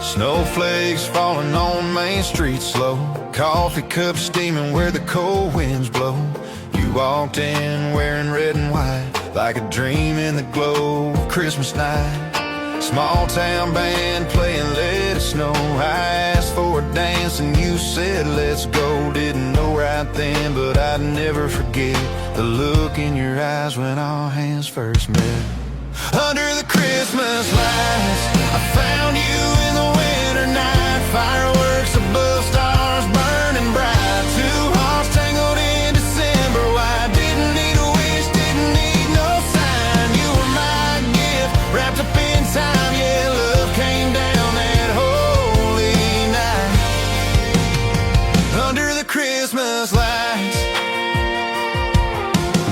Snowflakes falling on Main Street slow, coffee cups steaming where the cold winds blow. You walked in wearing red and white, like a dream in the glow of Christmas night. Small town band playing Let It Snow. I asked for a dance and you said let's go. Didn't know right then, but I'd never forget the look in your eyes when our hands first met. Under the Christmas lights, I found you in the winter night. Fireworks above, stars burning bright. Two hearts tangled in December. Why didn't need a wish, didn't need no sign. You were my gift, wrapped up in time. Yeah, love came down that holy night. Under the Christmas lights,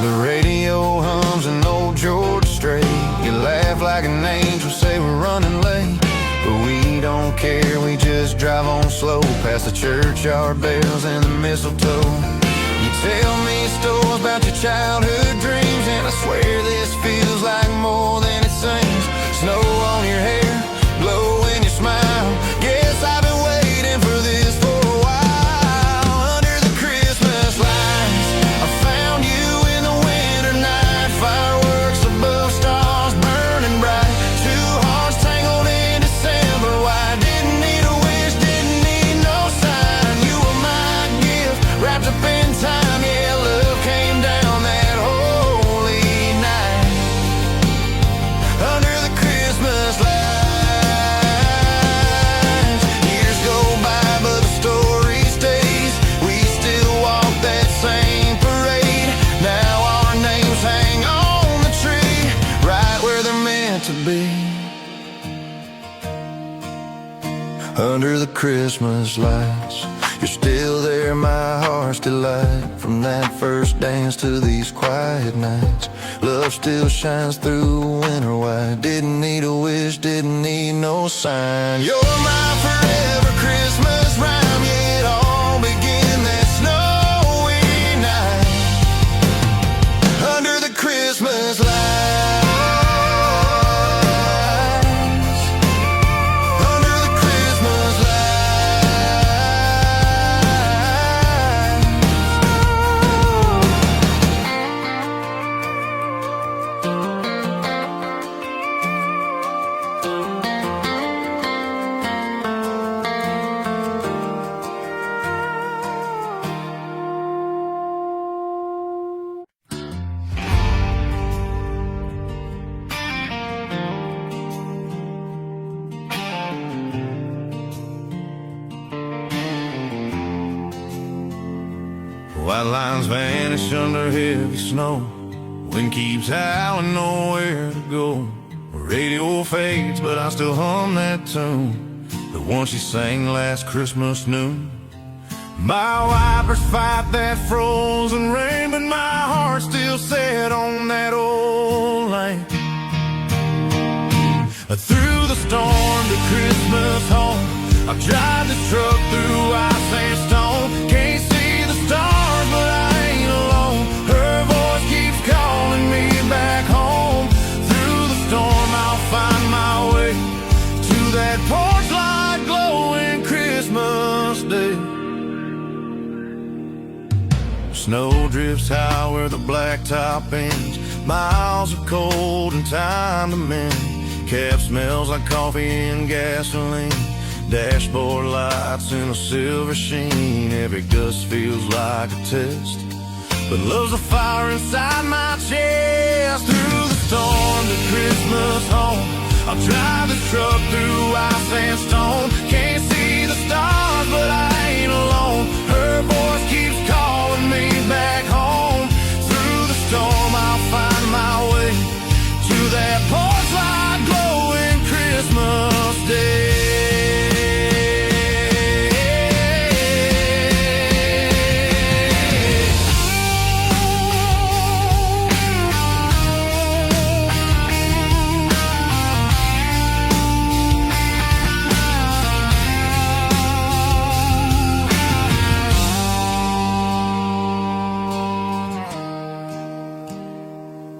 the radio hums an old George Strait. You laugh like an angel, say we're running late, but we don't care, we just drive on slow past the churchyard bells and the mistletoe. You tell me stories about your childhood dreams, and I swear this feels like more than it seems. Snow on your hair, glow in your smile. Guess I've been waiting for this for a while. Under the Christmas lights, I found you in the winter night. Fireworks above, stars burning bright. Two hearts tangled in December. Why didn't need a wish, didn't need no sign. You were my gift, wrapped up in time. Yeah, love came down that holy night. Under the Christmas lights, years go by but the story stays. We still walk that same parade. Now our names hang on the tree, right where they're meant to be. Under the Christmas lights, you're still there, my heart's delight. From that first dance to these quiet nights, love still shines through winter white. Didn't need a wish, didn't need no sign. You're my forever Christmas rhyme. Yeah, it all began that snowy night. Under the Christmas lights, under the Christmas white lines vanish under heavy snow. Wind keeps howling, nowhere to go. Radio fades, but I still hum that tune, the one she sang last Christmas noon. My wipers fight that frozen rain, but my heart's still set on that old lane. Through the storm to Christmas home, I've drive this truck through ice and stone. Can't see the stars, but I ain't alone. Her voice keeps calling me back home. Through the storm I'll find my way to that porch light glowing Christmas Day. Snow drifts high where the blacktop ends. Miles are cold and time to mend. Cab smells like coffee and gasoline. Dashboard lights in a silver sheen. Every gust feels like a test, but love's a fire inside my chest. Through the storm to Christmas home, I'll drive this truck through ice and stone. Can't see the stars, but I ain't alone. Her voice keeps calling me back home. Through the storm I'll find my way to that porch light glowing Christmas Day.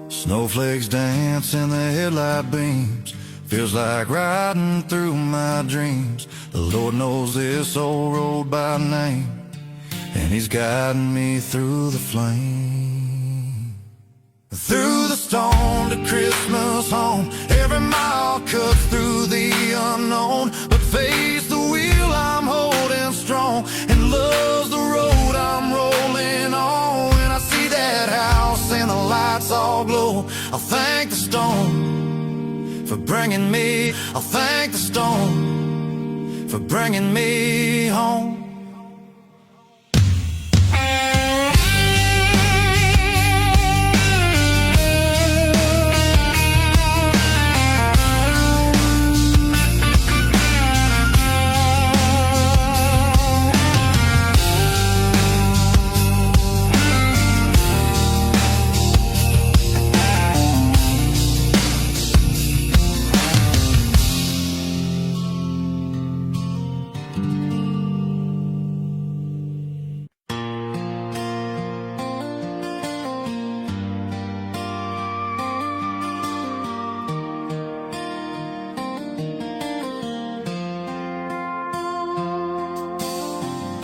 Snowflakes dance in the headlight beams. Feels like riding through my dreams. The Lord knows this old road by name, and He's guiding me through the flame. Through the storm to Christmas home, every mile cuts through the unknown. But faith's the wheel I'm holding strong, and love's the road I'm rolling on. When I see that house and the lights all glow, I'll thank the storm for bringing me. I'll thank the storm for bringing me home.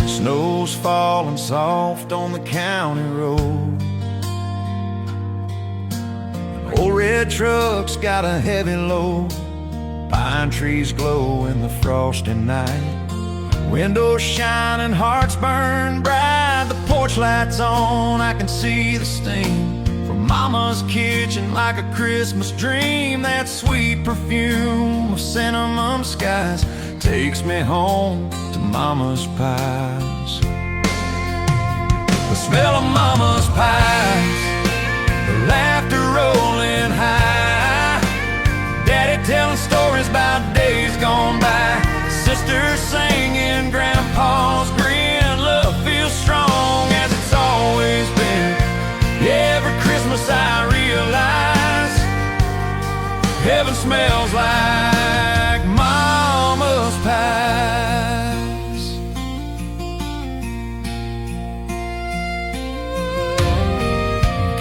Snow's falling soft on the county road. An old red truck's got a heavy load. Pine trees glow in the frosty night. Windows shine and hearts burn bright. The porch light's on, I can see the steam from Mama's kitchen like a Christmas dream. That sweet perfume of cinnamon skies takes me home to Mama's pies. The smell of Mama's pies, the laughter rolling high, Daddy telling stories about days gone by, sisters singing, Grandpa's grin. Love feels strong as it's always been. Yeah, every Christmas I realize heaven smells like Mama's pies.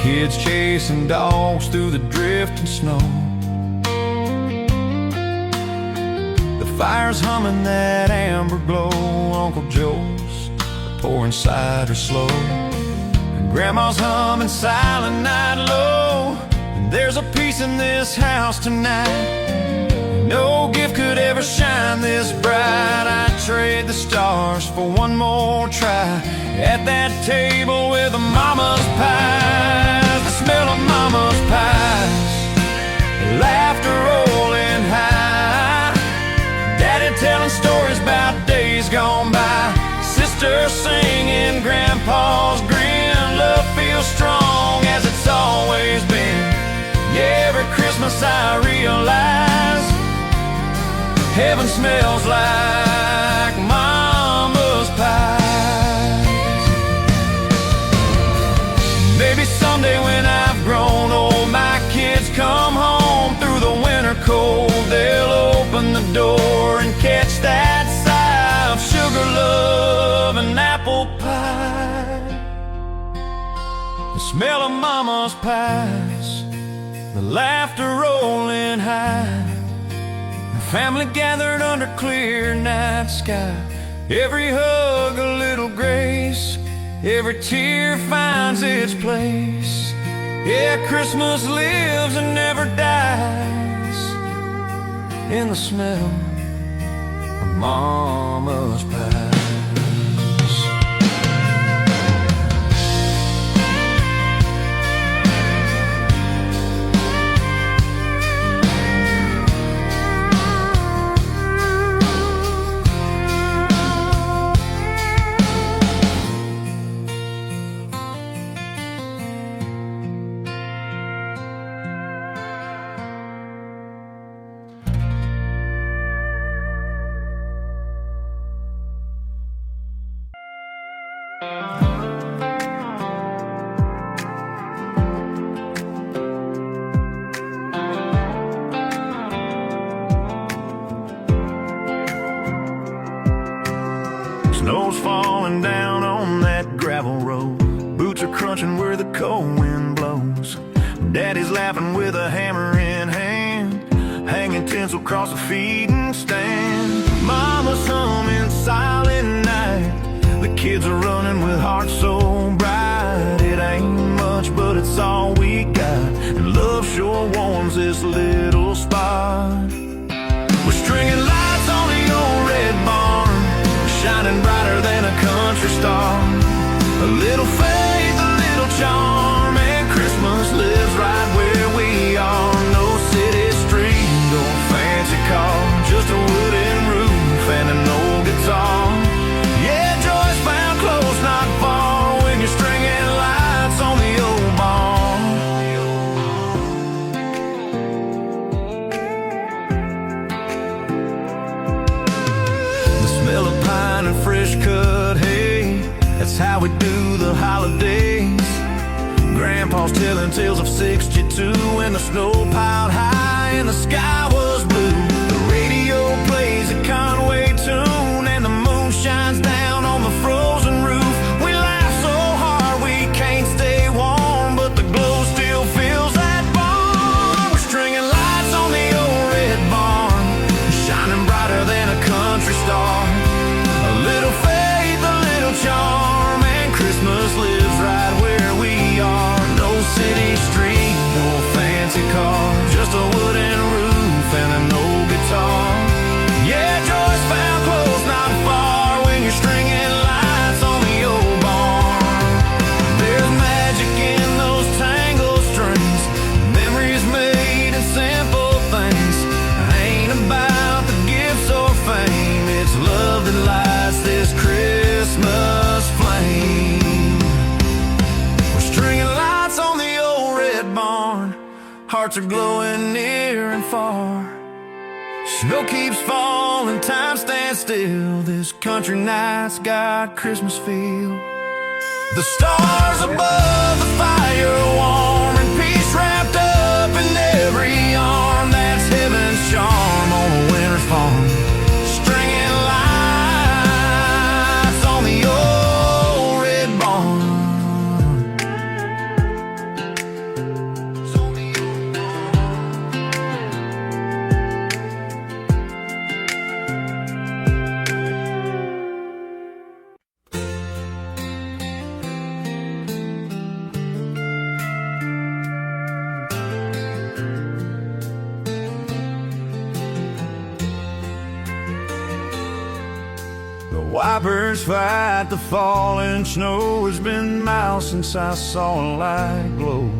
Kids chasing dogs through the drifting snow. The fire's humming that amber glow. Uncle Joe's pouring cider slow, and Grandma's humming Silent Night Low. And there's a peace in this house tonight no gift could ever shine this bright. I'd trade the stars for one more try at that table with a Mama's pies. The smell of Mama's pies, laughter rolling high, Daddy telling stories about days gone by, sisters singing, Grandpa's grin. Love feels strong as it's always been. Yeah, every Christmas I realize heaven smells like Mama's pies. Maybe someday when I've grown old, my kids come home through the winter cold, they'll open the door and catch that sigh of sugar, love, and apple pie. The smell of Mama's pies, the laughter rolling high, family gathered under clear night sky. Every hug a little grace, every tear finds its place. Yeah, Christmas lives and never dies in the smell of Mama's pies. Snow's falling down on that gravel road. Boots are crunching where the cold wind blows. Daddy's laughing with a hammer in hand, hanging 10 pencil across the feeding stand. Mama's humming Silent Night. The kids are running with hearts so bright. It ain't much, but it's all we got, and love sure warms this little spot. We're stringing lights on the old red barn, shining brighter than a country star. A little faith, a little charm, and Christmas lives right where we are. No city street, no fancy car, just a wooden roof and an old guitar. Yeah, joy's found close, not far, when you're stringing lights on the old barn. The smell of pine and fresh cut hay, that's how we do the holidays. Grandpa's telling tales of '62 when the snow piled high and the sky was blue. The radio plays a Conway tune and the moon shines down on the frozen roof. We laugh so hard we can't stay warm, but the glow still fills that barn. We're stringing lights on the old red barn, shining brighter than a country star. A little faith, a little charm, and Christmas lives right where we are. No city street, no fancy car, just a wooden roof and an old guitar. Yeah, joy's found close, not far, when you're stringing lights on the old barn. There's magic in those tangled strings, memories made in simple things. Ain't about the gifts or fame, it's love that lights this Christmas flame. We're stringing lights on the old red barn, hearts are glowing near and far. Snow keeps falling, time stands still, this country night's got Christmas feel. The stars above the fire warm, and peace wrapped up in every arm. That's heaven's charm on a winter's farm. Stringing lights on the old red barn. The wipers fight the falling snow. It's been miles since I saw a light glow.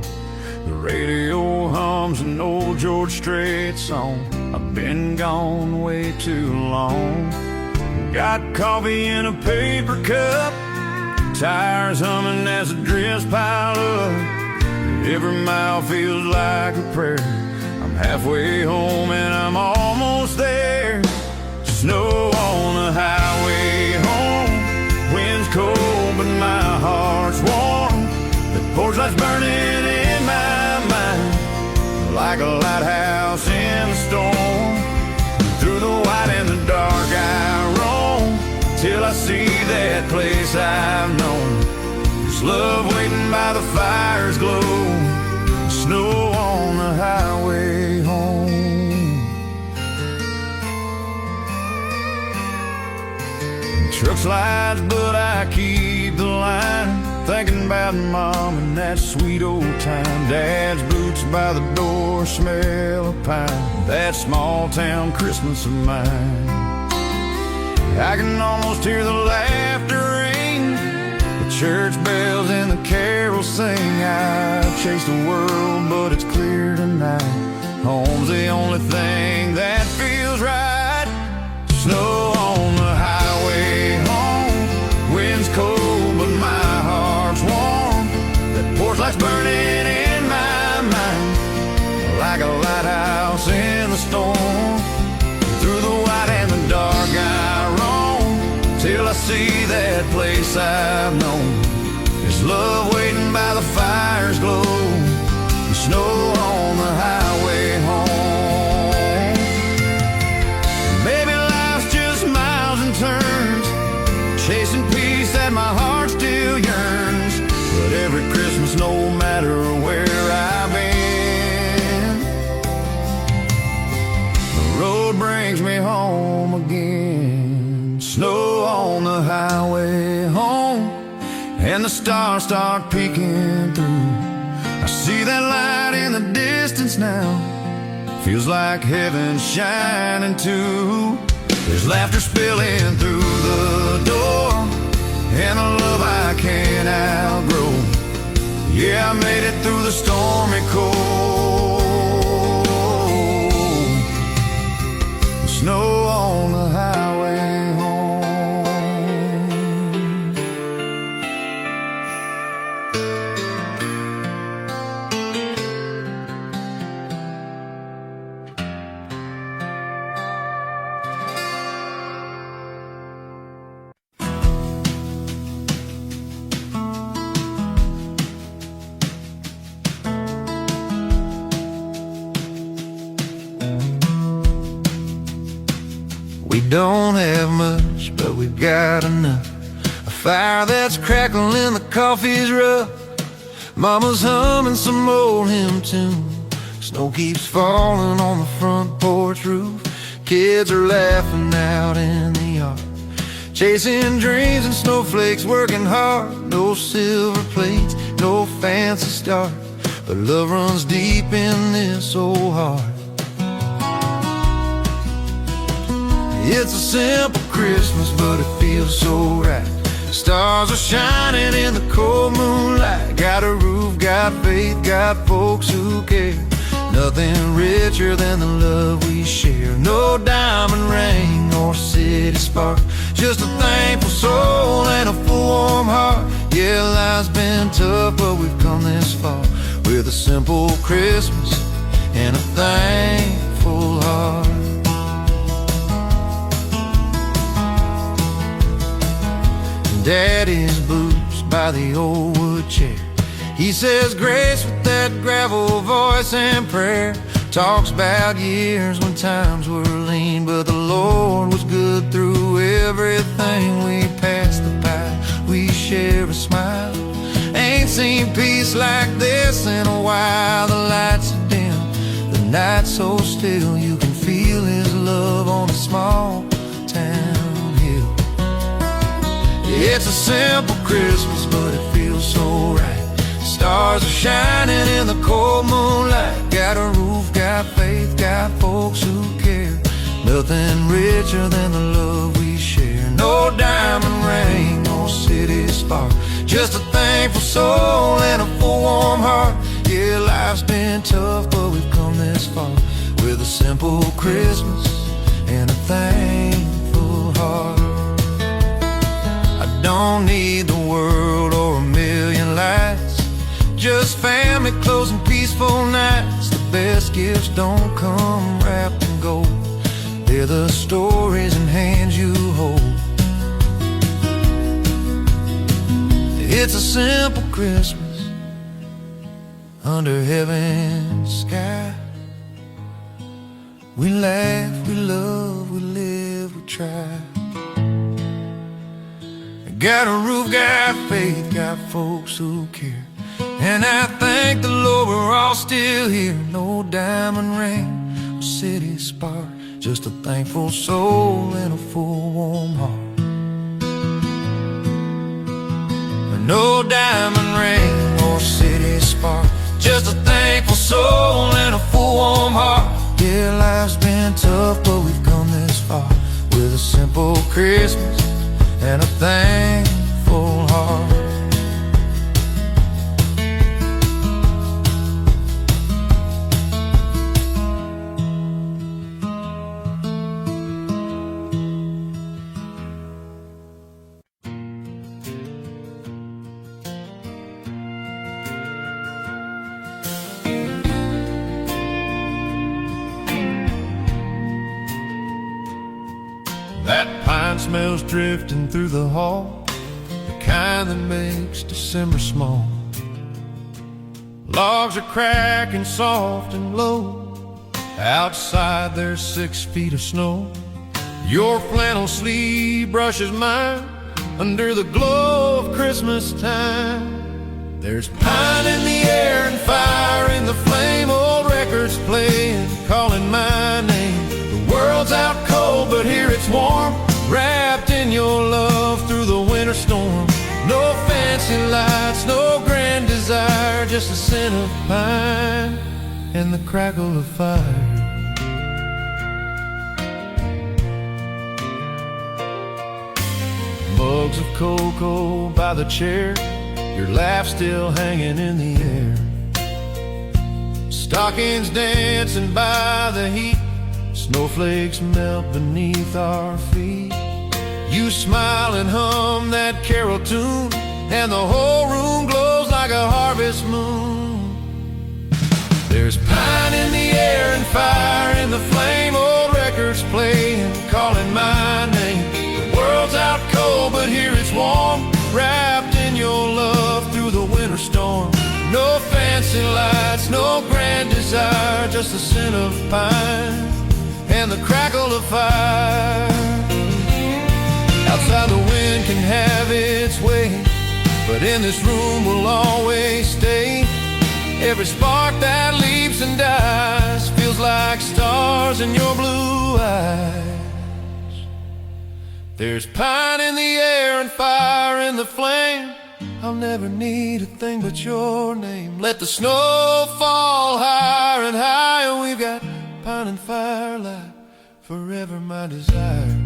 The radio hums an old George Strait song. I've been gone way too long. Got coffee in a paper cup, tires humming as the drifts pile up. Every mile feels like a prayer. I'm halfway home and I'm almost there. Snow on the highway home, wind's cold but my heart's warm. The porch light's burning in my mind, like a lighthouse in the storm. Through the white and the dark I roam, till I see that place I've known. There's love waiting by the fire's glow. Snow on the highway home. Truck slides, but I keep the line, thinking about Mom and that sweet old time. Dad's boots by the door smell of pine, that small town Christmas of mine. I can almost hear the laughter ring, the church bells and the carols sing. I've chased the world, but it's clear tonight, home's the only thing that feels right. Snow on the highway home, wind's cold but my heart's warm. That porch light's burning in my mind, like a lighthouse in the storm. Through the white and the dark I roam, till I see that place I've known. There's love waiting by the fire's glow, and snow on the highway home. Maybe life's just miles and turns, chasing peace that my heart still yearns. But every Christmas, no matter where I've been, the and the stars start peeking through. I see that light in the distance now, feels like heaven shining too. There's laughter spilling through the door, and a love I can't outgrow. Yeah, I made it through the stormy cold. Snow on the highway home. We don't have much, but we've got enough. A fire that's crackling, the coffee's rough. Mama's humming some old hymn tune. Snow keeps falling on the front porch roof. Kids are laughing out in the yard, chasing dreams and snowflakes, working hard. No silver plates, no fancy star, but love runs deep in this old heart. It's a simple Christmas, but it feels so right. Stars are shining in the cold moonlight. Got a roof, got faith, got folks who care. Nothing richer than the love we share. No diamond ring or city spark, just a thankful soul and a full warm heart. Yeah, life's been tough, but we've come this far with a simple Christmas and a thankful heart. Daddy's blues by the old wood chair. He says grace with that gravel voice and prayer. Talks about years when times were lean, but the Lord was good through everything. We passed the pie, we share a smile. Ain't seen peace like this in a while. The lights are dim, the night's so still. You can feel His love on a small town. It's a simple Christmas, but it feels so right. Stars are shining in the cold moonlight. Got a roof, got faith, got folks who care. Nothing richer than the love we share. No diamond ring, no city spark, just a thankful soul and a full warm heart. Yeah, life's been tough, but we've come this far with a simple Christmas and a thankful heart. Don't need the world or a million lights, just family, close and peaceful nights. The best gifts don't come wrapped in gold, they're the stories and hands you hold. It's a simple Christmas under heaven's sky. We laugh, we love, we live, we try. Got a roof, got faith, got folks who care. And I thank the Lord we're all still here. No diamond ring, no city spark, just a thankful soul and a full warm heart. No diamond ring or city spark, just a thankful soul and a full warm heart. Yeah, life's been tough, but we've come this far with a simple Christmas and a thankful heart. That pine smells drifting through the hall, the kind that makes December small. Logs are cracking soft and low. Outside there's 6 feet of snow. Your flannel sleeve brushes mine under the glow of Christmas time. There's pine in the air and fire in the flame. Old records playing, calling my name. The world's out cold, but here it's warm, wrapped in your love through the winter storm. No fancy fancy lights, no grand desire, just the scent of pine and the crackle of fire. Mugs of cocoa by the chair, your laugh still hanging in the air. Stockings dancing by the heat, snowflakes melt beneath our feet. You smile and hum that carol tune, and the whole room glows like a harvest moon. There's pine in the air and fire in the flame, old records playing, calling my name. The world's out cold, but here it's warm, wrapped in your love through the winter storm. No fancy lights, no grand desire, just the scent of pine and the crackle of fire. Outside the wind can have its way, but in this room we'll always stay. Every spark that leaps and dies feels like stars in your blue eyes. There's pine in the air and fire in the flame, I'll never need a thing but your name. Let the snow fall higher and higher, we've got pine and firelight, forever my desire.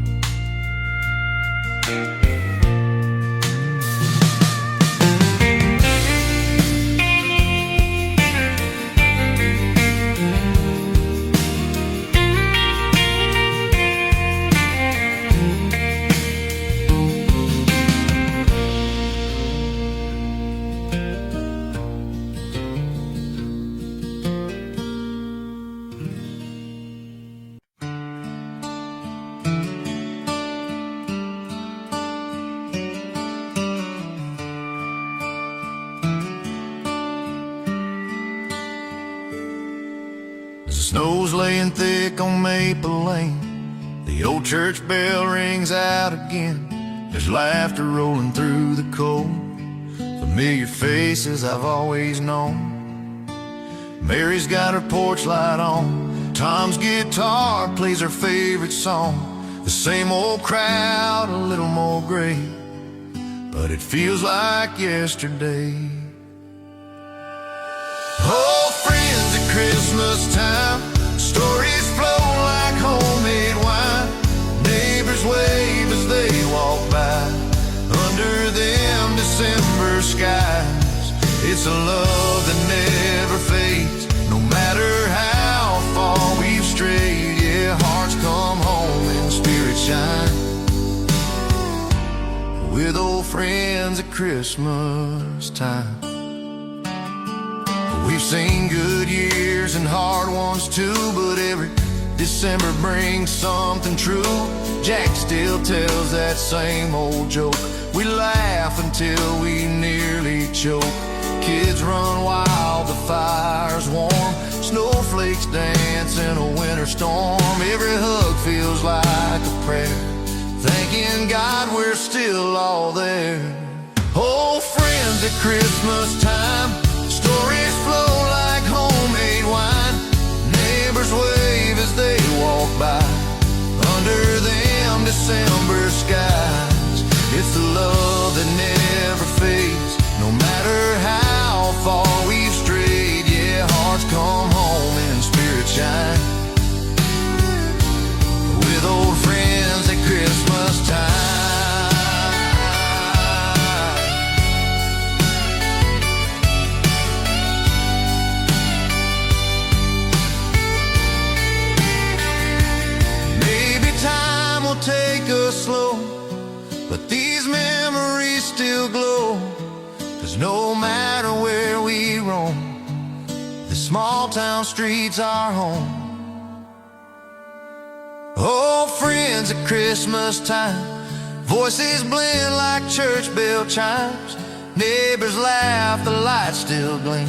The snow's laying thick on Maple Lane, the old church bell rings out again. There's laughter rolling through the cold, familiar faces I've always known. Mary's got her porch light on, Tom's guitar plays her favorite song. The same old crowd, a little more gray, but it feels like yesterday. Old friends at Christmas time, stories flow like homemade wine. Neighbors wave as they walk by, under them December skies. It's a love that never fades, no matter how far we've strayed. Yeah, hearts come home and spirits shine, with old friends at Christmas time. We've seen good years and hard ones too, but every December brings something true. Jack still tells that same old joke, we laugh until we nearly choke. Kids run wild, the fire's warm, snowflakes dance in a winter storm. Every hug feels like a prayer, thanking God we're still all there. Old friends at Christmas time, stories flow like homemade wine. Neighbors wave as they walk by, under them December skies. It's the love that never fades, no matter how far we've strayed. Yeah, hearts come home and spirits shine, with old friends at Christmas time. Take us slow, but these memories still glow. 'Cause no matter where we roam, the small town streets are home. Old friends at Christmas time, voices blend like church bell chimes. Neighbors laugh, the lights still gleam,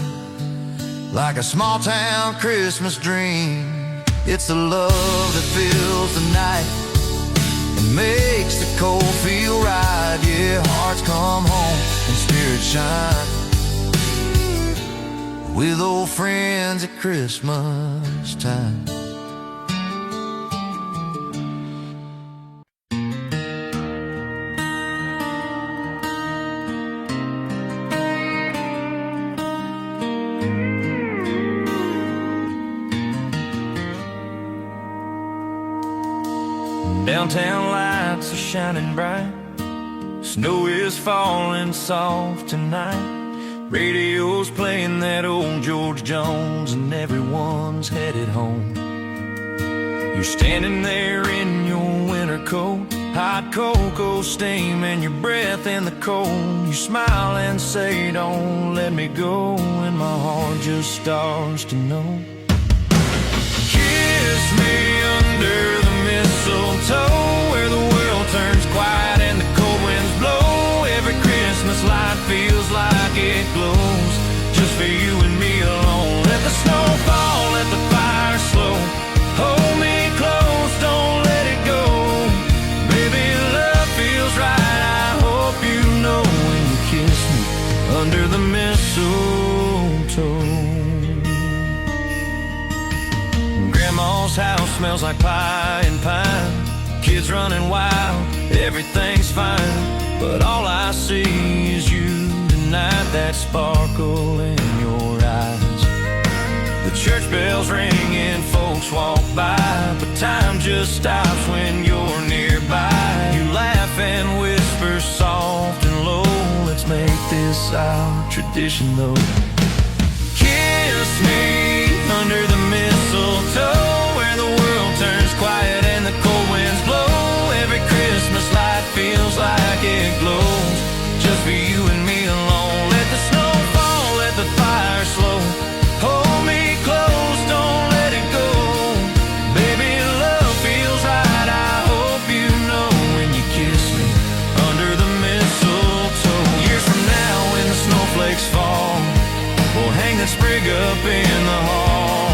like a small town Christmas dream. It's the love that fills the night, makes the cold feel right. Yeah, hearts come home and spirits shine, with old friends at Christmas time. Downtown lights are shining bright. Snow is falling soft tonight. Radio's playing that old George Jones, and everyone's headed home. You're standing there in your winter coat, hot cocoa steam and your breath in the cold. You smile and say, don't let me go, and my heart just starts to know. Kiss me under the mistletoe, where the world turns quiet and the cold winds blow. Every Christmas light feels like it glows, just for you and me alone. Let the snow fall, let the fire slow. Hold me close, don't let it go. Baby, love feels right, I hope you know when you kiss me under the mistletoe. Grandma's house smells like pie and pine. Kids running wild, everything's fine. But all I see is you tonight, that sparkle in your eyes. The church bells ring and folks walk by, but time just stops when you're nearby. You laugh and whisper soft and low, let's make this our tradition though. Kiss me under the mistletoe, where the world turns quiet and the cold winds blow. Every Christmas light feels like it glows, just for you and me alone. Let the snow fall, let the fire slow. Hold me close, don't let it go. Baby, love feels right, I hope you know when you kiss me under the mistletoe. Years from now when the snowflakes fall, we'll hang that sprig up in the hall.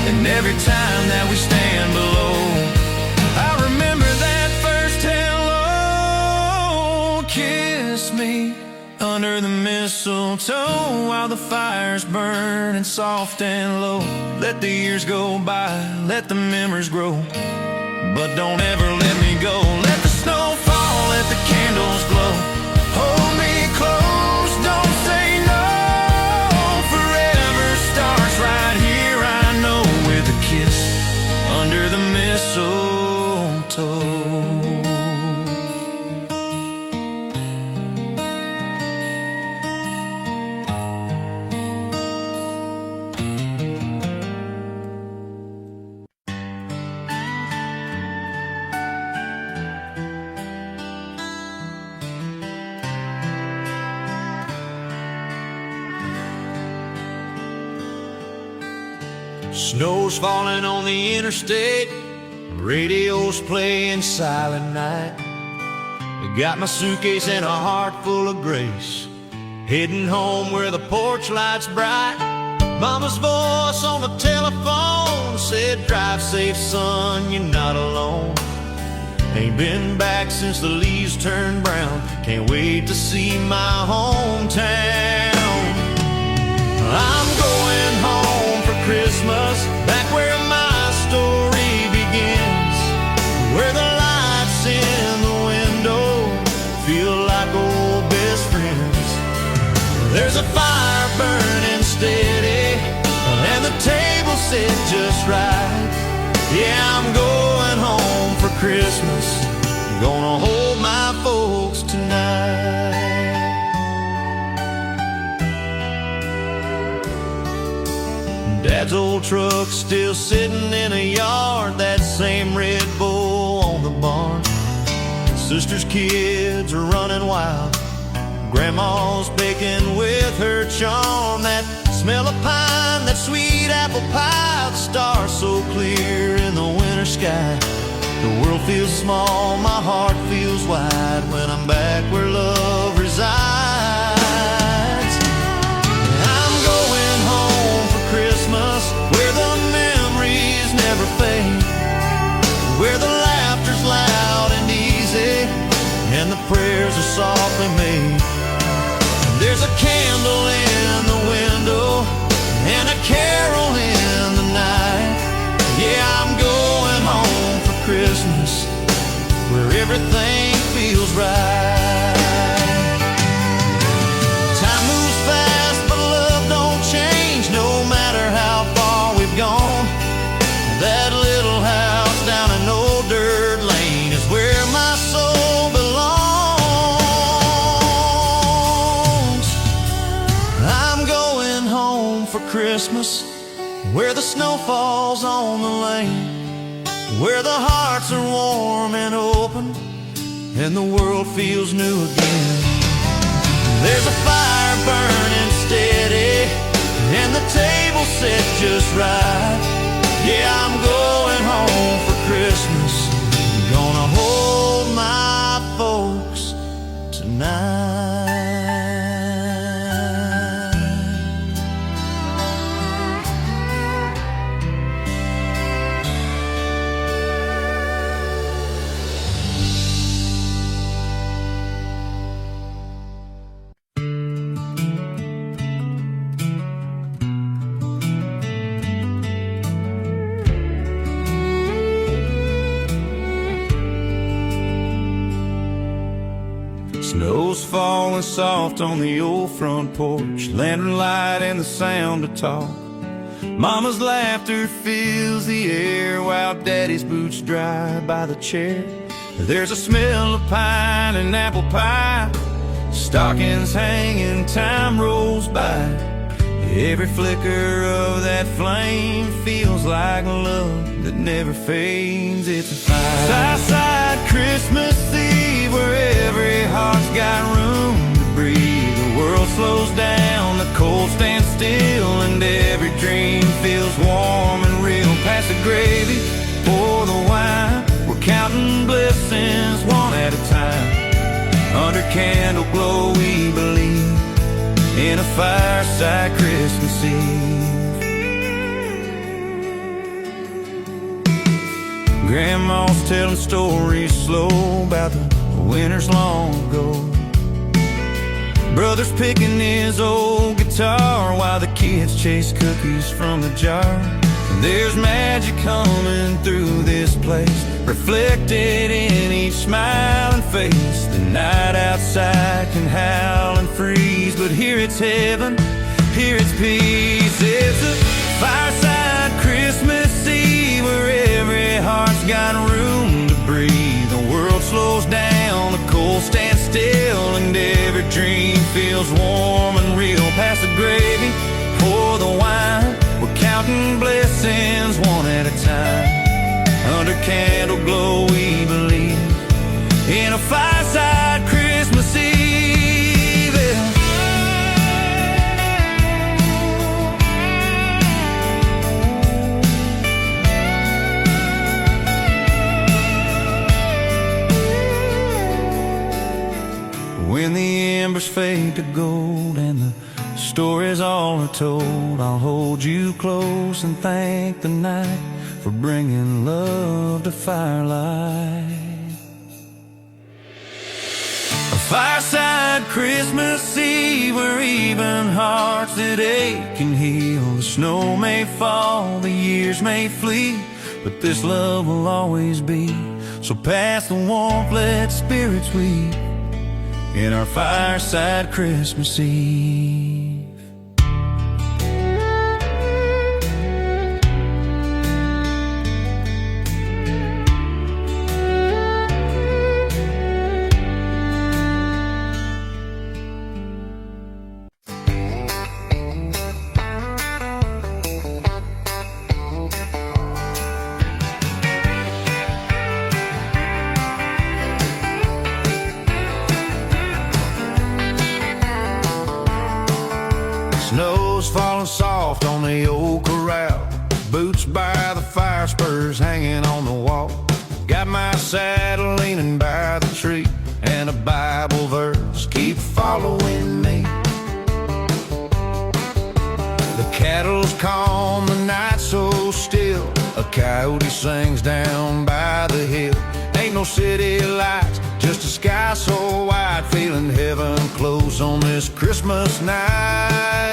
And every time that we stand below, I remember that first hello. Kiss me under the mistletoe, while the fire's burning soft and low. Let the years go by, let the memories grow, but don't ever let me go. Let the snow fall, let the candles glow. Hold me close, don't say no. Forever starts right here, I know, with a kiss under the mistletoe. Snow's falling on the interstate, radio's playing Silent Night. I got my suitcase and a heart full of grace, heading home where the porch light's bright. Mama's voice on the telephone said, drive safe son, you're not alone. Ain't been back since the leaves turned brown, can't wait to see my hometown. I'm going home for Christmas, back where my story begins, where the lights in the window feel like old best friends. There's a fire burning steady, and the table set just right. Yeah, I'm going home for Christmas, gonna hold my folks tonight. Dad's old truck's still sitting in a yard, that same Red Bull on the barn. Sister's kids are running wild, Grandma's baking with her charm. That smell of pine, that sweet apple pie, the stars so clear in the winter sky. The world feels small, my heart feels wide, when I'm back where love resides. I'm going home for Christmas, where the memories never fade, where the laughter's loud and easy, and the prayers are softly made. There's a candle in the window and a carol in the night. Yeah, I'm going home for Christmas, where everything feels right. Time moves fast, but love don't change, no matter how far we've gone. That little house down an old dirt lane Christmas, where the snow falls on the lane, where the hearts are warm and open, and the world feels new again. There's a fire burning steady, and the table set just right. Yeah, I'm going home for Christmas, gonna hold my folks tonight. Snow's falling soft on the old front porch, lantern light and the sound of talk. Mama's laughter fills the air while Daddy's boots dry by the chair. There's a smell of pine and apple pie, stockings hanging, time rolls by. Every flicker of that flame feels like love that never fades. It's a fire. Southside Christmas Eve, where every heart's got room to breathe. The world slows down, the cold stands still, and every dream feels warm and real. Pass the gravy, pour the wine, we're counting blessings one at a time. Under candle glow we believe in a fireside Christmas Eve. Grandma's telling stories slow about the winters long ago. Brother's picking his old guitar while the kids chase cookies from the jar. There's magic coming through this place, reflected in each smiling face. The night outside can howl and freeze, but here it's heaven, here it's peace. It's a fireside Christmas Eve, where every heart's got room to breathe. The world slows down, the cold stands still, and every dream feels warm and real. Pass the gravy, pour the wine, we're counting blessings one at a time. Under candle glow we believe in a fireside Christmas Eve. When the embers fade to gold and the stories all are told, I'll hold you close and thank the night for bringing love to firelight. A fireside Christmas Eve, where even hearts that ache can heal. The snow may fall, the years may flee, but this love will always be. So pass the warmth, let spirits weep in our fireside Christmas Eve. Snow's falling soft on the old corral, boots by the fire, spurs hanging on the wall. Got my saddle leaning by the tree, and a Bible verse keep following me. The cattle's calm, the night so still, a coyote sings down by the hill. Ain't no city lights, just a sky so wide, feeling heaven close on this Christmas night.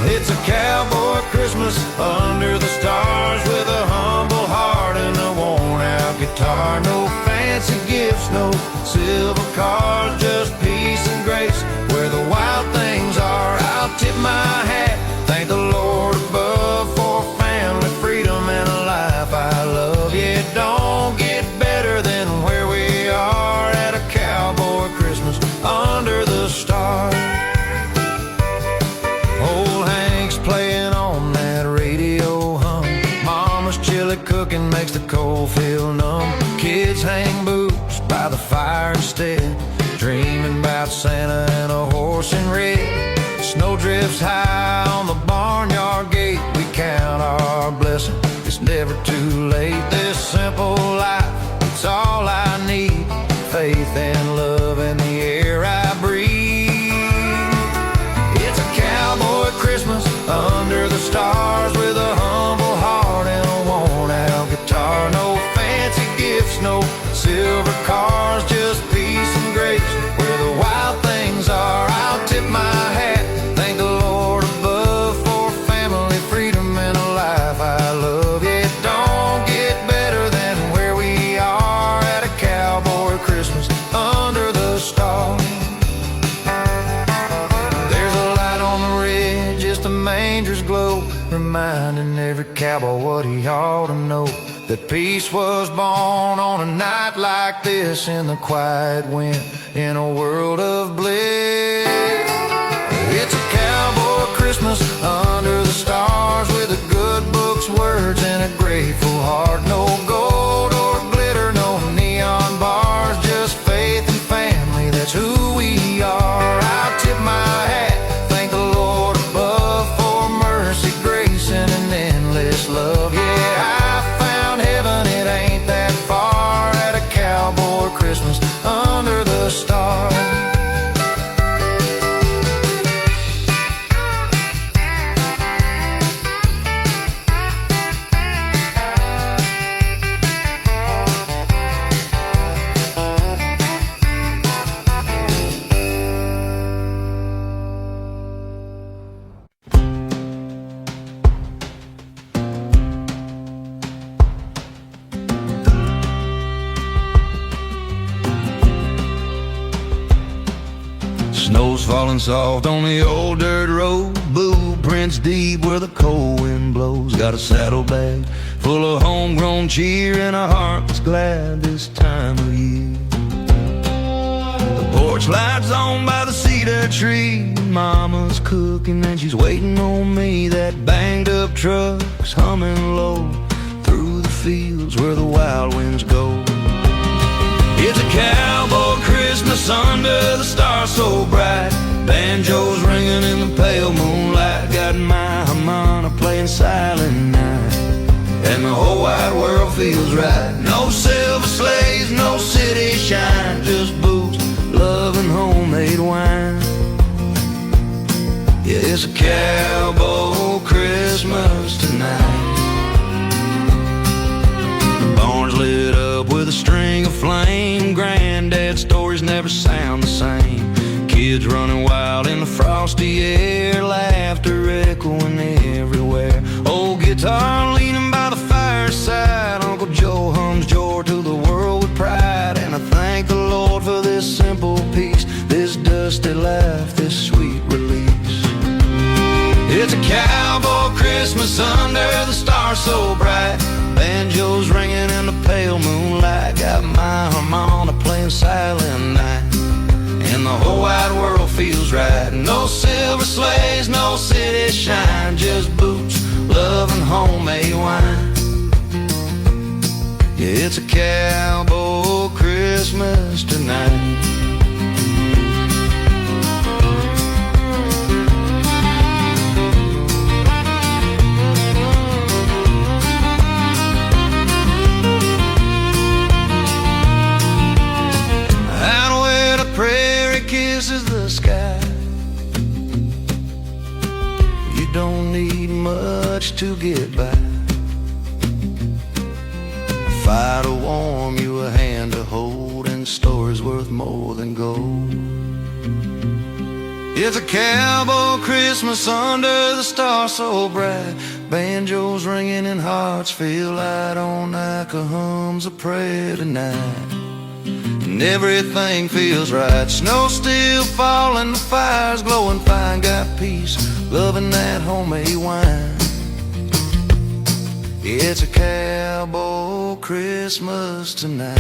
It's a cowboy Christmas under the stars, with a humble heart and a worn-out guitar. No fancy gifts, no silver cars, just peace and grace where the wild things are. I'll tip my hat, thank the Lord above for family, freedom, and a life I love. Yeah, it don't get better than where we are at a cowboy Christmas under the stars. Old Hank's playing fire instead, dreaming about Santa and a horse in red. Snow drifts high on the barnyard gate. We count our blessings, it's never too late. This simple life, it's all I need. Faith and love in the air I breathe. It's a cowboy Christmas under the stars, with a humble heart and a worn-out guitar. No fancy gifts, no silver cars, just peace and grace where the wild things are. I'll tip my hat, thank the Lord above for family, freedom, and a life I love. Yeah, it don't get better than where we are at a cowboy Christmas under the stars. There's a light on the ridge, just a manger's glow, reminding every cowboy what he ought to know, that peace was born on a night like this, in the quiet wind, in a world of bliss. It's a cowboy Christmas under the stars, with a good book's words and a grateful heart. No gold or glitter, no neon bars, just faith and family, that's who we are. I'll tip my hat, thank the Lord above for mercy, grace, and an endless love. Yeah, I found heaven, it ain't that far at a cowboy Christmas under the stars. Snow's falling soft on the old dirt road, blueprints deep where the cold wind blows. Got a saddlebag full of homegrown cheer, and a heart that's glad this time of year. The porch lights on by the cedar tree, Mama's cooking and she's waiting on me. That banged up truck's humming low through the fields where the wild winds go. It's a cowboy Christmas under the stars so bright, banjos ringing in the pale moonlight. Got my harmonica playing silent night, and the whole wide world feels right. No silver sleighs, no city shine, just boots, love, and homemade wine. Yeah, it's a cowboy Christmas tonight. The barn's lit up with a string of flame, granddad's stories never sound the same. Kids running wild in the frosty air, laughter echoing everywhere. Old guitar leaning by the fireside, Uncle Joe hums joy to the world with pride. And I thank the Lord for this simple peace, this dusty life, this sweet release. It's a cowboy Christmas under the stars so bright, banjos ringing in the pale moonlight. Got my harmonica playing silent night, and the whole wide world feels right. No silver sleighs, no city shine, just boots, love, and homemade wine. Yeah, it's a cowboy Christmas tonight. Kisses the sky, you don't need much to get by. A fire to warm you, a hand to hold, and stories worth more than gold. It's a cowboy Christmas under the stars so bright, banjos ringing and hearts feel light. On Nika hums a prayer tonight, and everything feels right. Snow still falling, the fire's glowing fine. Got peace, loving that homemade wine. It's a cowboy Christmas tonight.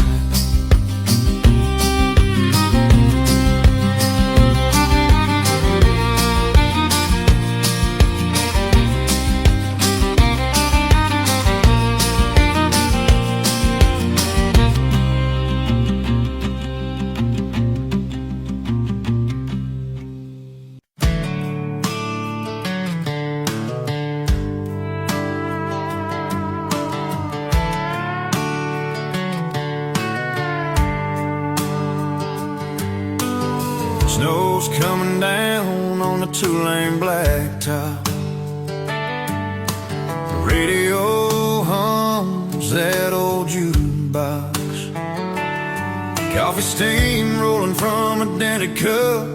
Snow's coming down on the two-lane blacktop. The radio hums that old jukebox. Coffee steam rolling from a dented cup.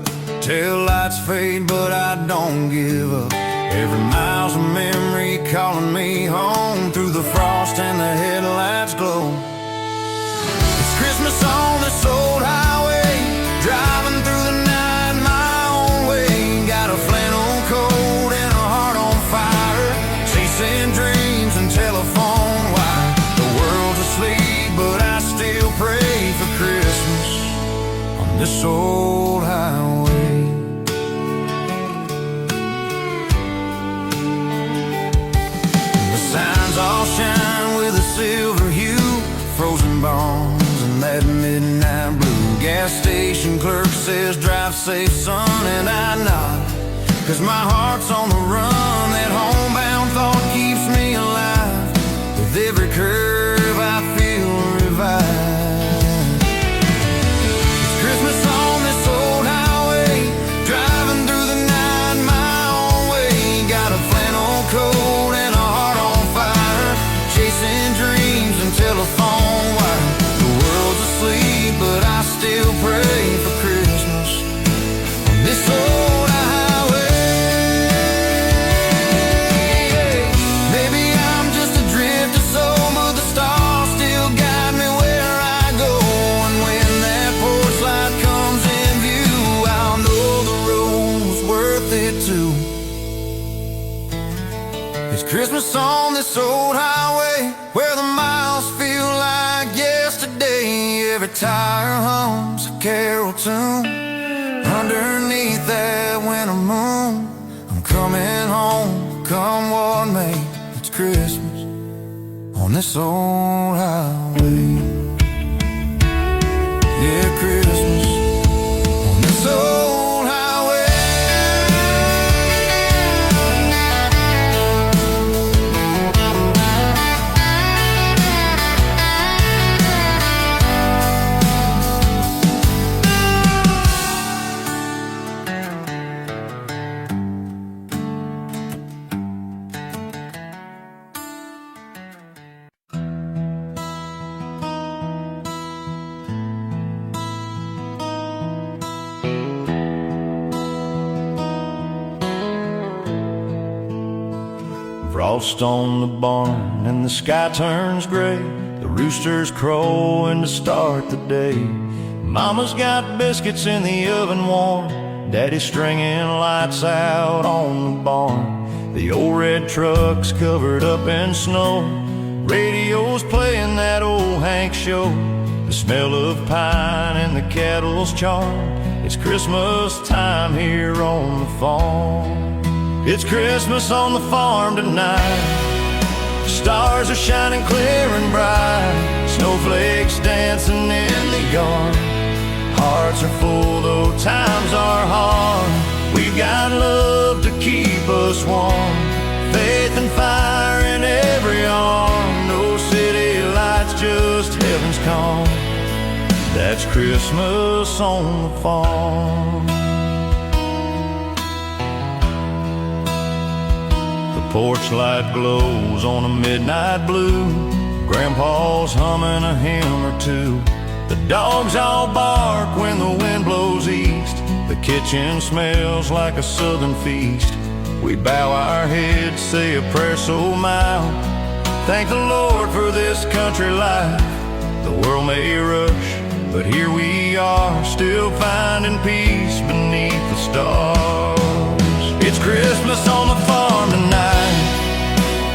Tail lights fade, but I don't give up. Every mile's a memory calling me home. Through the frost and the headlights glow. It's Christmas on this old highway, driving through the night my own way. Got a flannel coat and a heart on fire, chasing dreams and telephone wire. The world's asleep, but I still pray for Christmas on this old highway. All shine with a silver hue, frozen bones and that midnight blue. Gas station clerk says drive safe son, and I nod, 'cause my heart's on the run. That homebound thought keeps me alive. With every curve I feel revived. It's Christmas on this old highway, driving through the night my own way. Got a flannel coat and a heart on fire, chasing dreams and telephone wire. The world's asleep, but I still pray for Christmas on this old highway. Maybe I'm just a drifter soul, but the stars still guide me where I go. And when that porch light comes in view, I'll know the road was worth it too. It's Christmas on this old highway, where the miles feel like yesterday. Every tire hums a carol tune. Underneath that winter moon, I'm coming home, come what may. It's Christmas on this old highway. Yeah, Christmas on this old highway. Frost on the barn and the sky turns gray. The roosters crowing to start the day. Mama's got biscuits in the oven warm. Daddy's stringing lights out on the barn. The old red truck's covered up in snow. Radio's playing that old Hank show. The smell of pine and the kettle's charred. It's Christmas time here on the farm. It's Christmas on the farm tonight. The stars are shining clear and bright. Snowflakes dancing in the yard. Hearts are full though times are hard. We've got love to keep us warm, faith and fire in every arm. No city lights, just heaven's calm. That's Christmas on the farm. Porch light glows on a midnight blue. Grandpa's humming a hymn or two. The dogs all bark when the wind blows east. The kitchen smells like a southern feast. We bow our heads, say a prayer so mild. Thank the Lord for this country life. The world may rush, but here we are, still finding peace beneath the stars. It's Christmas on the farm tonight.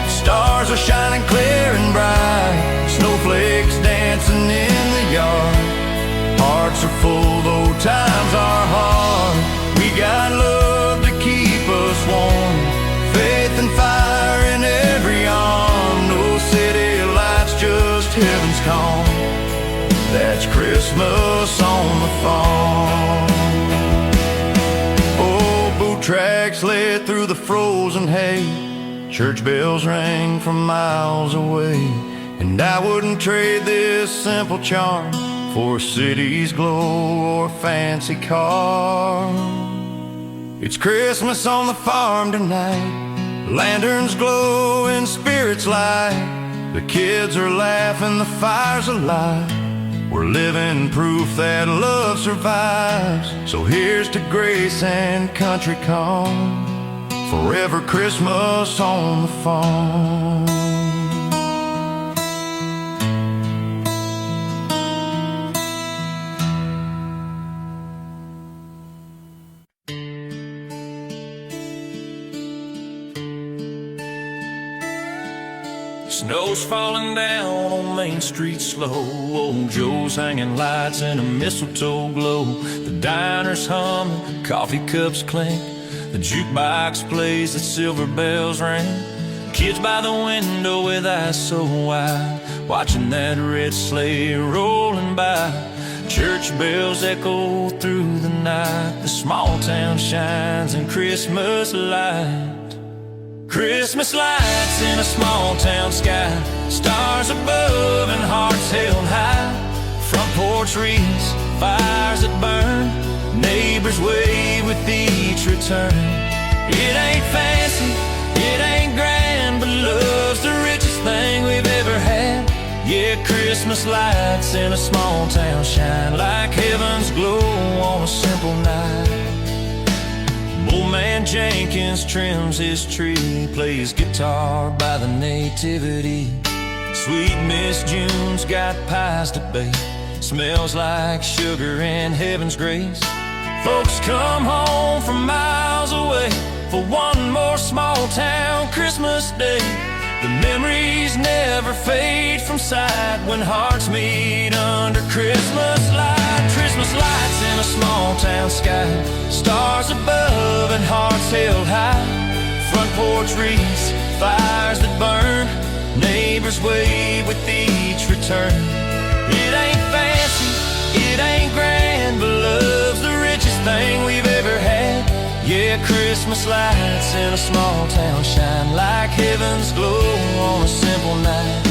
Stars are shining clear and bright. Snowflakes dancing in the yard. Hearts are full though times are hard. We got love to keep us warm, faith and fire in every arm. No city lights, just heaven's calm. That's Christmas on the farm. Oh, boot tracks led through the frozen hay. Church bells rang from miles away. And I wouldn't trade this simple charm for a city's glow or fancy car. It's Christmas on the farm tonight. Lanterns glow and spirits light. The kids are laughing, the fire's alive. We're living proof that love survives. So here's to grace and country calm. Forever Christmas on the farm. Snow's falling down on Main Street slow. Old Joe's hanging lights in a mistletoe glow. The diner's humming, coffee cups clink. The jukebox plays, the silver bells ring. Kids by the window with eyes so wide, watching that red sleigh rolling by. Church bells echo through the night. The small town shines in Christmas light. Christmas lights in a small town sky. Stars above and hearts held high. Front porch wreaths, fires that burn. Neighbors wave with each return. It ain't fancy, it ain't grand, but love's the richest thing we've ever had. Yeah, Christmas lights in a small town shine like heaven's glow on a simple night. Old man Jenkins trims his tree, plays guitar by the nativity. Sweet Miss June's got pies to bake, smells like sugar and heaven's grace. Folks come home from miles away for one more small town Christmas day. The memories never fade from sight when hearts meet under Christmas light. Christmas lights in a small town sky. Stars above and hearts held high. Front porch wreaths, fires that burn. Neighbors wave with each return. It ain't fancy, it ain't grand, but love's the richest thing we've ever had. Yeah, Christmas lights in a small town shine like heaven's glow on a simple night.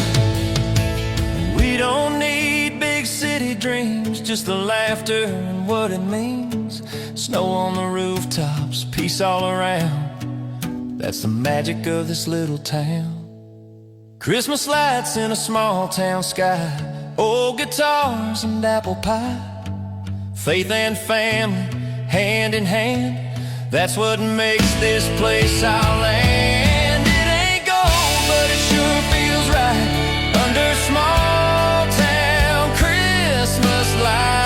We don't need big city dreams, just the laughter and what it means. Snow on the rooftops, peace all around. That's the magic of this little town. Christmas lights in a small town sky. Old guitars and apple pie. Faith and family, hand in hand. That's what makes this place our land. It ain't gold, but it sure feels right under small town Christmas lights.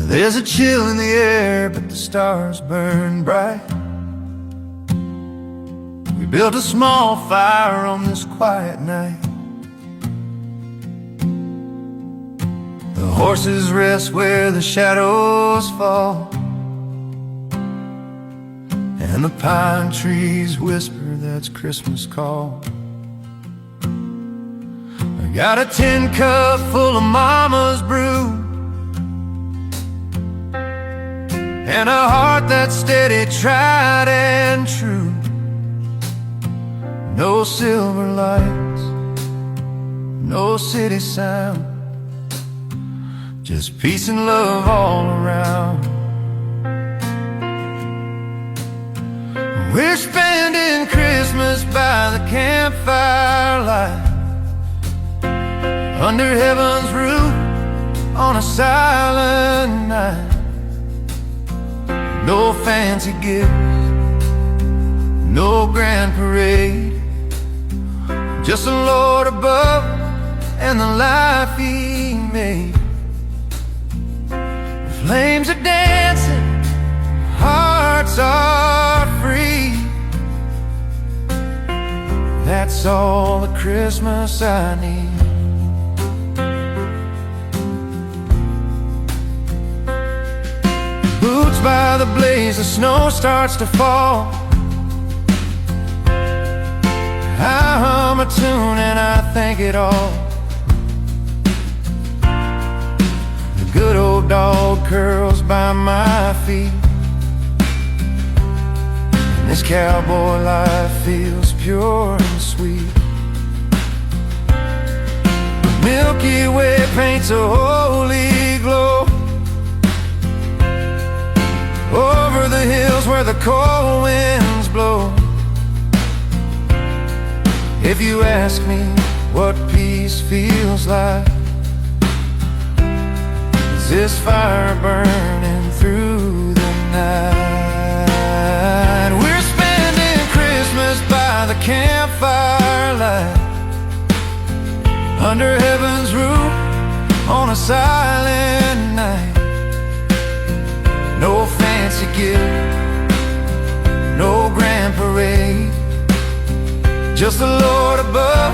There's a chill in the air, but the stars burn bright. We built a small fire on this quiet night. The horses rest where the shadows fall, and the pine trees whisper that's Christmas call. I got a tin cup full of mama's brew, and a heart that's steady, tried and true. No silver lights, no city sound, just peace and love all around. We're spending Christmas by the campfire light, under heaven's roof on a silent night. No fancy gifts, no grand parade, just the Lord above and the life He made. The flames are dancing, hearts are free. That's all the Christmas I need. Boots by the blaze, the snow starts to fall. a tune and I thank it all. The good old dog curls by my feet, and this cowboy life feels pure and sweet. The Milky Way paints a holy glow over the hills where the cold winds blow. If you ask me what peace feels like, it's this fire burning through the night. We're spending Christmas by the campfire light, under heaven's roof on a silent night. No fancy gift, no grand parade, just the Lord above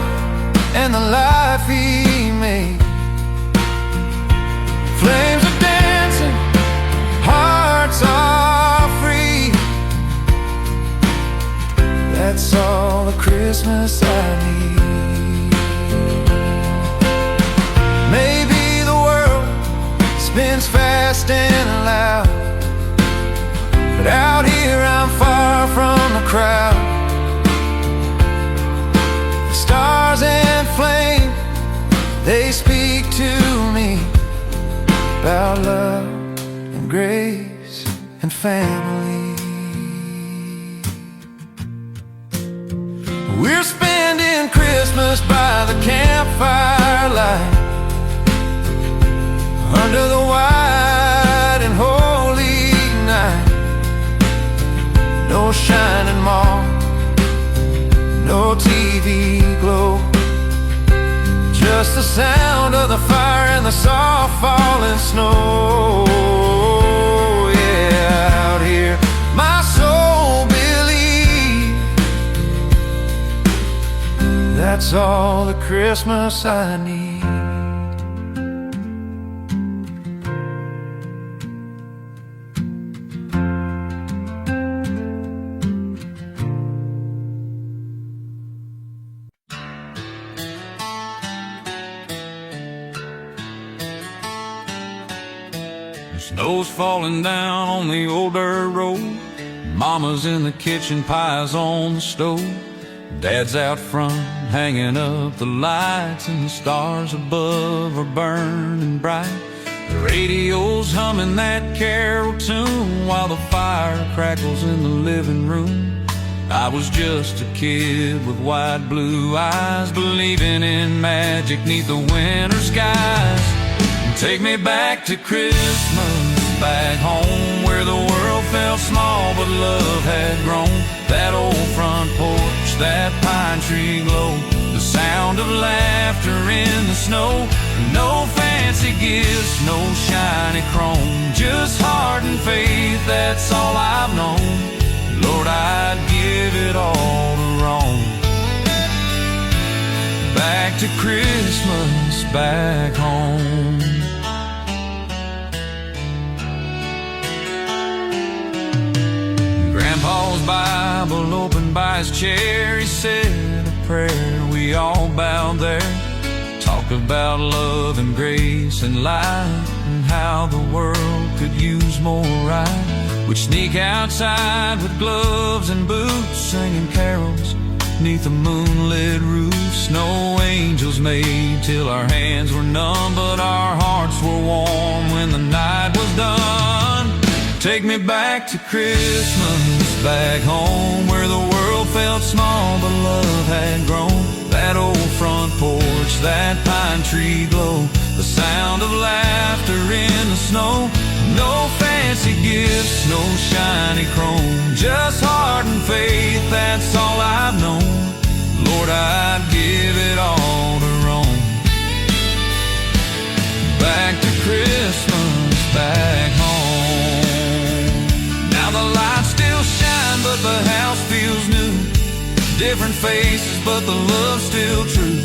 and the life He made. Flames are dancing, hearts are free. That's all the Christmas I need. Maybe the world spins fast and loud, but out here I'm far from the crowd. The stars and flame, they speak to me about love and grace and family. We're spending Christmas by the campfire light, under the white and holy night. No shining mall, no TV glow, just the sound of the fire and the soft falling snow. Yeah, out here my soul believes that's all the Christmas I need. Snow's falling down on the old dirt road. Mama's in the kitchen, pie's on the stove. Dad's out front, hanging up the lights, and the stars above are burning bright. The radio's humming that carol tune while the fire crackles in the living room. I was just a kid with wide blue eyes, believing in magic 'neath the winter skies. Take me back to Christmas, back home where the world felt small but love had grown. That old front porch, that pine tree glow, the sound of laughter in the snow. No fancy gifts, no shiny chrome, just heart and faith, that's all I've known. Lord, I'd give it all to Rome. Back to Christmas, back home. Grandpa's Bible open by his chair, he said a prayer, we all bowed there. Talked about love and grace and life, and how the world could use more right. We'd sneak outside with gloves and boots, singing carols 'neath the moonlit roofs. No angels made till our hands were numb, but our hearts were warm when the night was done. Take me back to Christmas, back home where the world felt small but love had grown. That old front porch, that pine tree glow, the sound of laughter in the snow. No fancy gifts, no shiny chrome, just heart and faith, that's all I've known. Lord, I'd give it all to Rome. Back to Christmas, back home. Now the lights still shine, but the house feels new. Different faces, but the love's still true.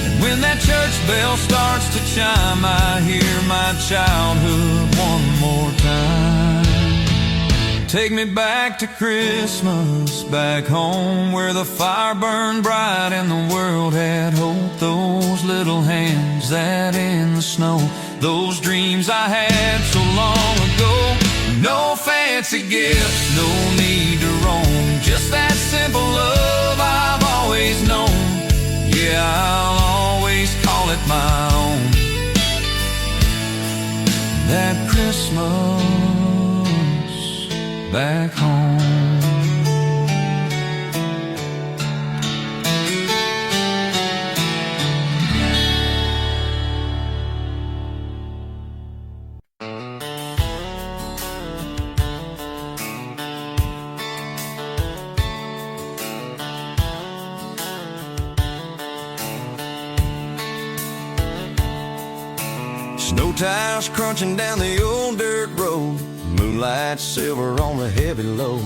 And when that church bell starts to chime, I hear my childhood one more time. Take me back to Christmas, back home where the fire burned bright and the world had hope. Those little hands that in the snow, those dreams I had so long ago. No fancy gifts, no need to roam, just that simple love I've always known. Yeah, I'll always call it my own. That Christmas back home. Snow tires crunching down the old dirt road, moonlight silver on the heavy load.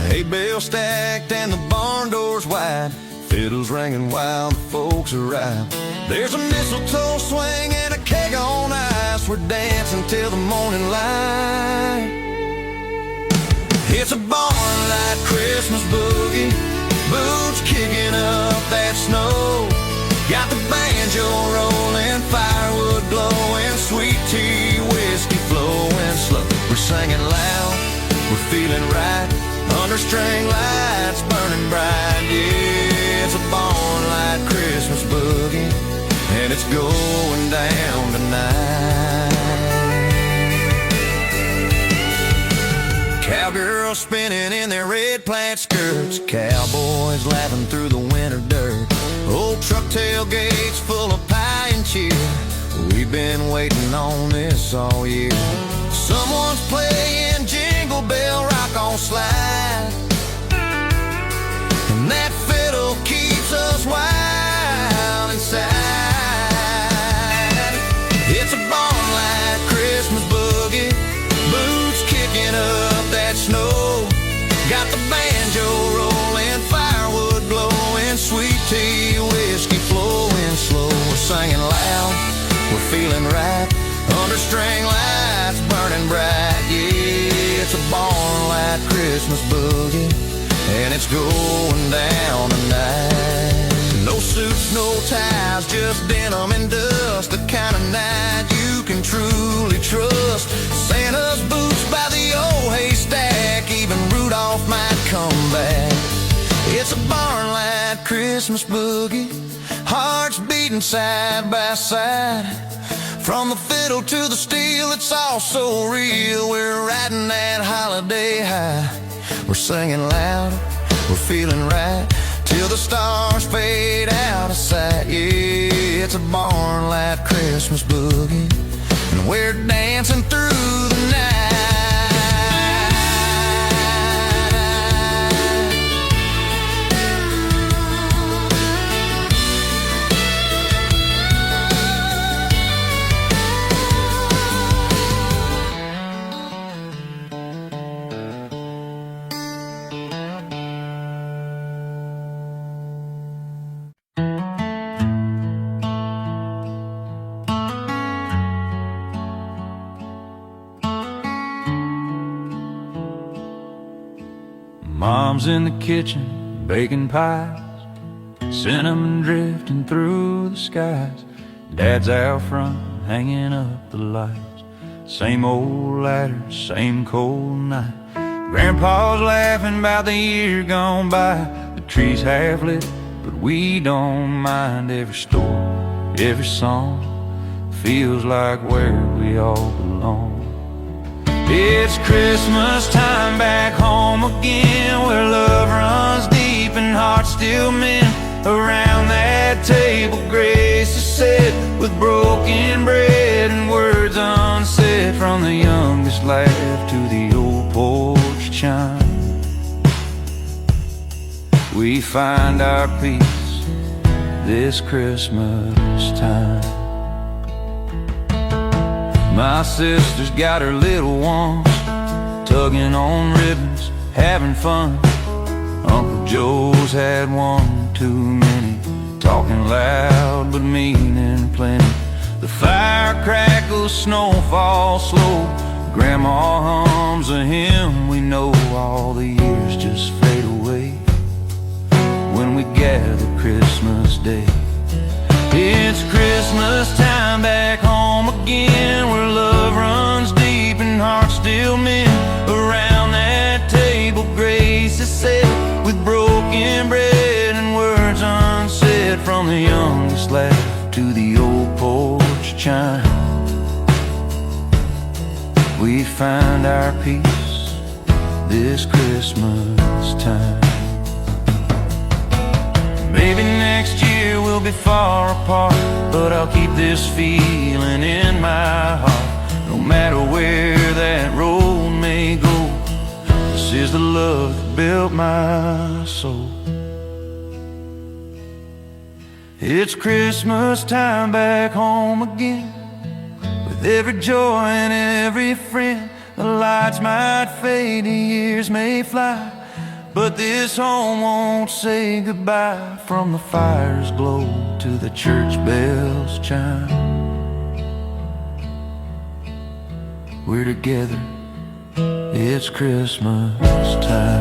Hay bales stacked and the barn doors wide, fiddles ringing while the folks arrive. There's a mistletoe swing and a keg on ice, we're dancing till the morning light. It's a barn-light Christmas boogie, boots kicking up that snow. Got the banjo rolling, firewood glowing, sweet tea, whiskey flowing slow. We're singing loud, we're feeling right, under string lights burning bright. Yeah, it's a barn-light Christmas boogie, and it's going down tonight. Cowgirls spinning in their red plaid skirts, cowboys laughing through the winter dirt. Old truck tailgates full of pie and cheer, we've been waiting on this all year. Someone's playing Jingle Bell Rock on Slide, and that fiddle keeps us wild inside. It's a barn-light Christmas boogie, boots kicking up that snow. Got the banjo rolling, firewood glowing, sweet tea, whiskey flowing slow. We're singing loud, we're feeling right, under string lights burning bright. Yeah, it's a barn-light Christmas boogie, and it's going down tonight. No suits, no ties, just denim and dust, the kind of night you can truly trust. Santa's boots by the old haystack, even Rudolph might come back. It's a barn-light Christmas boogie, hearts beating side by side. From the fiddle to the steel, it's all so real. We're riding that holiday high. We're singing loud, we're feeling right, till the stars fade out of sight. Yeah, it's a barn-light Christmas boogie, and we're dancing through the night. Mom's in the kitchen, baking pies, cinnamon drifting through the skies. Dad's out front, hanging up the lights. Same old ladder, same cold night. Grandpa's laughing about the year gone by. The tree's half lit, but we don't mind. Every story, every song feels like where we all belong. It's Christmas time back home again, where love runs deep and hearts still mend. Around that table grace is set, with broken bread and words unsaid. From the youngest laugh to the old porch chime, we find our peace this Christmas time. My sister's got her little ones, tugging on ribbons, having fun. Uncle Joe's had one too many, talking loud but meaning plenty. The fire crackles, snow falls slow, Grandma hums a hymn we know, all the years just fade away when we gather Christmas Day. It's Christmas time back home again, where love runs deep and hearts still mend. Around that table grace is set, with broken bread and words unsaid, from the youngest laugh to the old porch chime. We find our peace this Christmas time. Maybe next year we'll be far apart, but I'll keep this feeling in my heart. No matter where that road may go, this is the love that built my soul. It's Christmas time back home again, with every joy and every friend. The lights might fade, the years may fly, but this home won't say goodbye. From the fire's glow to the church bells chime, we're together, it's Christmas time.